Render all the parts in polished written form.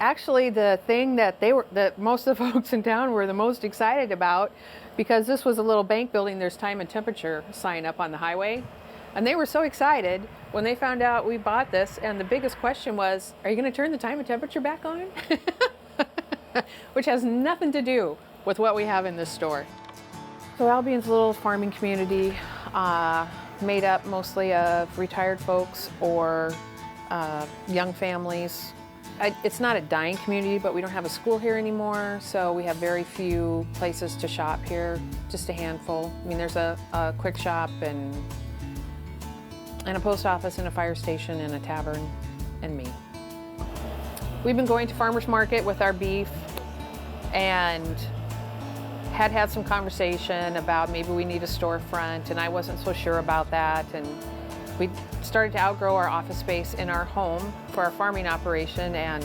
actually the thing that most of the folks in town were the most excited about, because this was a little bank building, there's time and temperature sign up on the highway. And they were so excited when they found out we bought this, and the biggest question was, are you going to turn the time and temperature back on? Which has nothing to do with what we have in this store. So Albion's a little farming community, made up mostly of retired folks or young families. It's not a dying community, but we don't have a school here anymore, so we have very few places to shop here, just a handful. I mean, there's a quick shop and a post office and a fire station and a tavern and me. We've been going to farmers market with our beef and had some conversation about maybe we need a storefront, and I wasn't so sure about that. And we started to outgrow our office space in our home for our farming operation and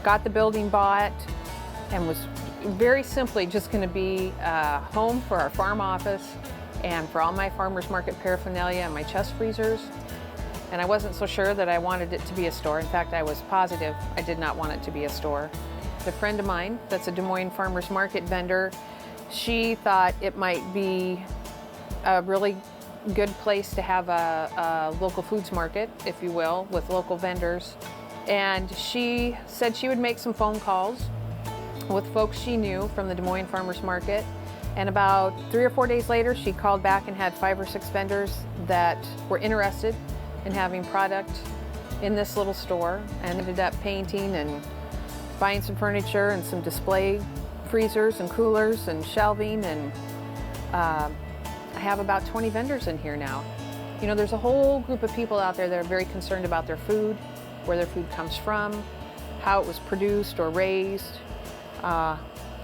got the building bought, and was very simply just going to be a home for our farm office and for all my farmers market paraphernalia and my chest freezers. And I wasn't so sure that I wanted it to be a store. In fact, I was positive I did not want it to be a store. A friend of mine that's a Des Moines farmers market vendor, she thought it might be a really good place to have a local foods market, if you will, with local vendors. And she said she would make some phone calls with folks she knew from the Des Moines farmers market. And about 3 or 4 days later, she called back and had 5 or 6 vendors that were interested in having product in this little store, and ended up painting and buying some furniture and some display freezers and coolers and shelving, and I have about 20 vendors in here now. You know, there's a whole group of people out there that are very concerned about their food, where their food comes from, how it was produced or raised.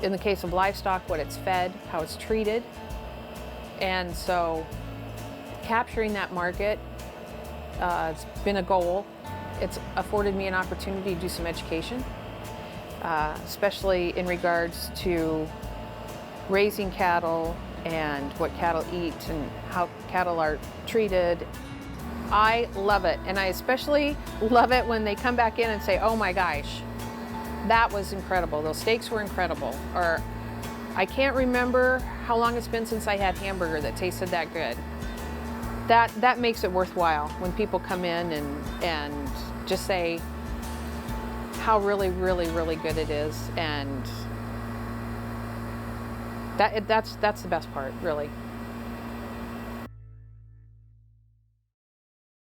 In the case of livestock, what it's fed, how it's treated. And so capturing that market, it's been a goal. It's afforded me an opportunity to do some education, especially in regards to raising cattle and what cattle eat and how cattle are treated. I love it, and I especially love it when they come back in and say, oh my gosh, that was incredible, those steaks were incredible, or I can't remember how long it's been since I had hamburger that tasted that good. That makes it worthwhile when people come in and just say how really, really, really good it is, and that's the best part, really.